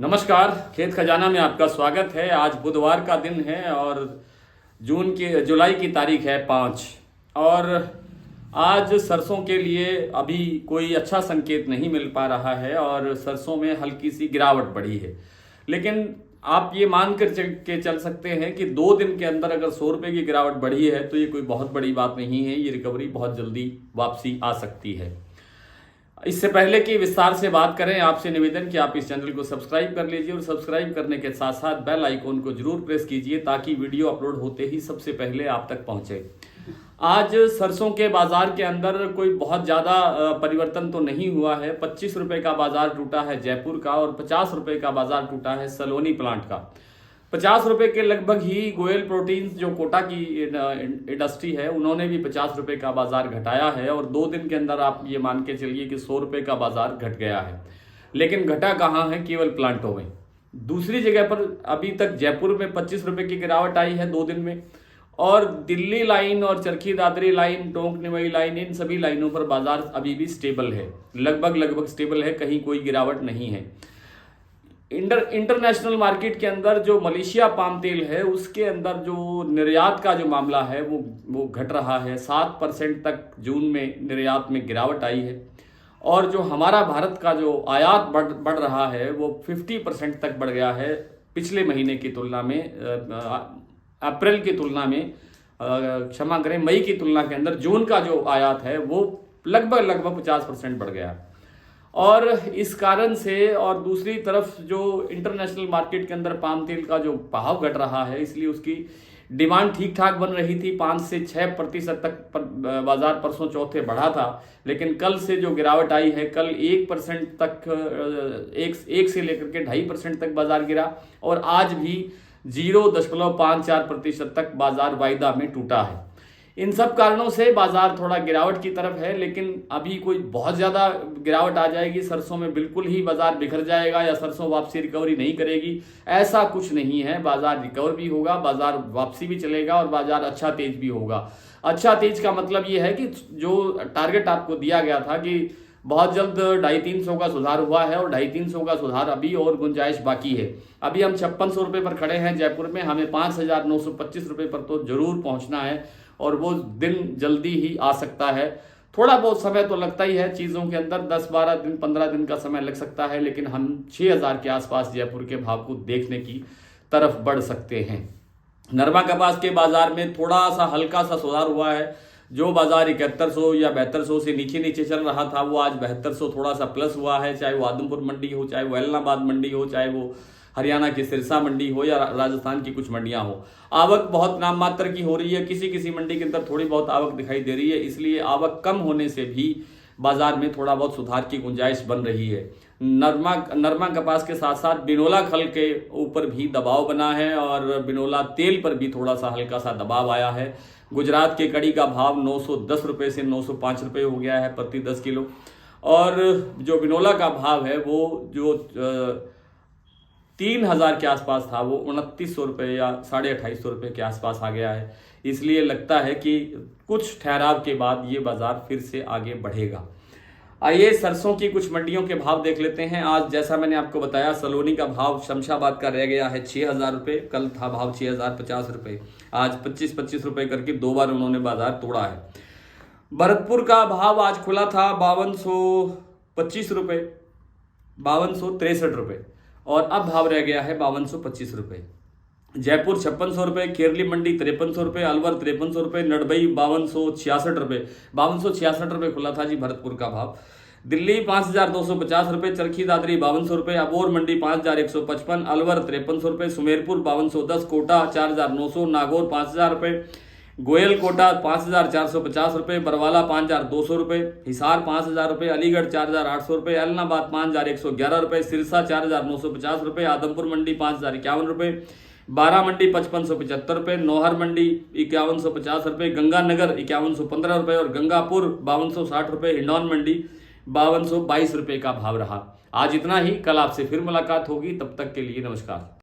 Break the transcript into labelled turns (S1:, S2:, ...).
S1: नमस्कार, खेत खजाना में आपका स्वागत है। आज बुधवार का दिन है और जुलाई की तारीख है 5 और आज सरसों के लिए अभी कोई अच्छा संकेत नहीं मिल पा रहा है और सरसों में हल्की सी गिरावट बढ़ी है। लेकिन आप ये मान कर चल सकते हैं कि 2 दिन के अंदर अगर 100 रुपये की गिरावट बढ़ी है तो ये कोई बहुत बड़ी बात नहीं है। ये रिकवरी बहुत जल्दी वापसी आ सकती है। इससे पहले कि विस्तार से बात करें, आपसे निवेदन कि आप इस चैनल को सब्सक्राइब कर लीजिए और सब्सक्राइब करने के साथ साथ बेल आइकॉन को जरूर प्रेस कीजिए ताकि वीडियो अपलोड होते ही सबसे पहले आप तक पहुंचे। आज सरसों के बाजार के अंदर कोई बहुत ज़्यादा परिवर्तन तो नहीं हुआ है। 25 रुपये का बाजार टूटा है जयपुर का और 50 रुपये का बाजार टूटा है सलोनी प्लांट का। 50 रुपये के लगभग ही गोयल प्रोटीन्स जो कोटा की इंडस्ट्री है उन्होंने भी 50 रुपये का बाजार घटाया है और 2 दिन के अंदर आप ये मान के चलिए कि 100 रुपये का बाजार घट गया है। लेकिन घटा कहाँ है? केवल प्लांटों में। दूसरी जगह पर अभी तक जयपुर में 25 रुपये की गिरावट आई है 2 दिन में और दिल्ली लाइन और चरखी दादरी लाइन, टोंक निमई लाइन, इन सभी लाइनों पर बाजार अभी भी स्टेबल है, लगभग स्टेबल है, कहीं कोई गिरावट नहीं है। इंटरनेशनल मार्केट के अंदर जो मलेशिया पाम तेल है उसके अंदर जो निर्यात का जो मामला है वो घट रहा है। 7% तक जून में निर्यात में गिरावट आई है और जो हमारा भारत का जो आयात बढ़ रहा है वो 50% तक बढ़ गया है पिछले महीने की तुलना में। अप्रैल की तुलना में, क्षमा करें, मई की तुलना के अंदर जून का जो आयात है वो लगभग 50% बढ़ गया और इस कारण से और दूसरी तरफ जो इंटरनेशनल मार्केट के अंदर पाम तेल का जो भाव घट रहा है इसलिए उसकी डिमांड ठीक ठाक बन रही थी। 5 से 6% तक बाजार परसों चौथे बढ़ा था, लेकिन कल से जो गिरावट आई है, कल 1% तक, 1 से लेकर के 2.5% तक बाजार गिरा और आज भी 0.54% तक बाजार वायदा में टूटा है। इन सब कारणों से बाजार थोड़ा गिरावट की तरफ है, लेकिन अभी कोई बहुत ज़्यादा गिरावट आ जाएगी, सरसों में बिल्कुल ही बाजार बिखर जाएगा या सरसों वापसी रिकवरी नहीं करेगी, ऐसा कुछ नहीं है। बाजार रिकवर भी होगा, बाजार वापसी भी चलेगा और बाजार अच्छा तेज भी होगा। अच्छा तेज का मतलब ये है कि जो टारगेट आपको दिया गया था कि बहुत जल्द 250-300 का सुधार हुआ है और 250-300 का सुधार अभी और गुंजाइश बाकी है। अभी हम 5600 रुपये पर खड़े हैं जयपुर में, हमें 5925 रुपये पर तो जरूर पहुंचना है और वो दिन जल्दी ही आ सकता है। थोड़ा बहुत समय तो लगता ही है चीज़ों के अंदर, 10-12 दिन 15 दिन का समय लग सकता है, लेकिन हम 6000 के आसपास जयपुर के भाव को देखने की तरफ बढ़ सकते हैं। नरमा कपास के बाजार में थोड़ा सा हल्का सा सुधार हुआ है। जो बाजार 7100 या 7200 से नीचे चल रहा था वो आज 7200 थोड़ा सा प्लस हुआ है। चाहे वो आदमपुर मंडी हो, चाहे वो एलनाबाद मंडी हो, चाहे वो हरियाणा की सिरसा मंडी हो या राजस्थान की कुछ मंडियां हो। आवक बहुत नाम मात्र की हो रही है, किसी मंडी के अंदर थोड़ी बहुत आवक दिखाई दे रही है, इसलिए आवक कम होने से भी बाजार में थोड़ा बहुत सुधार की गुंजाइश बन रही है। नरमा कपास के साथ साथ बिनोला खल के ऊपर भी दबाव बना है और बिनोला तेल पर भी थोड़ा सा हल्का सा दबाव आया है। गुजरात के कड़ी का भाव 910 रुपये से 905 रुपये हो गया है प्रति 10 किलो और जो बिनोला का भाव है वो जो 3000 के आसपास था वो 2900 रुपये या 2850 रुपये के आसपास आ गया है। इसलिए लगता है कि कुछ ठहराव के बाद ये बाजार फिर से आगे बढ़ेगा। आइए सरसों की कुछ मंडियों के भाव देख लेते हैं। आज जैसा मैंने आपको बताया, सलोनी का भाव शमशाबाद का रह गया है 6000 रुपये, कल था भाव 6050 रुपये, आज 25-25 रुपये करके 2 बार उन्होंने बाजार तोड़ा है। भरतपुर का भाव आज खुला था 5225 रुपये, 5263 रुपये और अब भाव रह गया है 5225 रुपये। जयपुर 5600 रुपये, खेरली मंडी 5300 रुपये, अलवर 5300 रुपये, नडबई 5266 रुपये, 5266 रुपये खुला था जी भरतपुर का भाव। दिल्ली 5250 रुपये, चरखी दादरी 5200 रुपये, अबोर मंडी 5155, अलवर 5300 रुपये, सुमेरपुर 5210, कोटा 4900, नागौर 5000 रुपये, गोयल कोटा 5450 रुपये, बरवाला 5200 रुपये, हिसार 5000 रुपये, अलीगढ़ 4800 रुपये, एलनाबाद 5111 रुपये, सिरसा 4950 रुपये, आदमपुर मंडी 5051 रुपये, बारा मंडी 5575 रुपये, नौहर मंडी 5150 रुपये, गंगानगर 5115 रुपये और गंगापुर 5260 रुपये, हिंडौन मंडी 5222 रुपये का भाव रहा। आज इतना ही, कल आपसे फिर मुलाकात होगी, तब तक के लिए नमस्कार।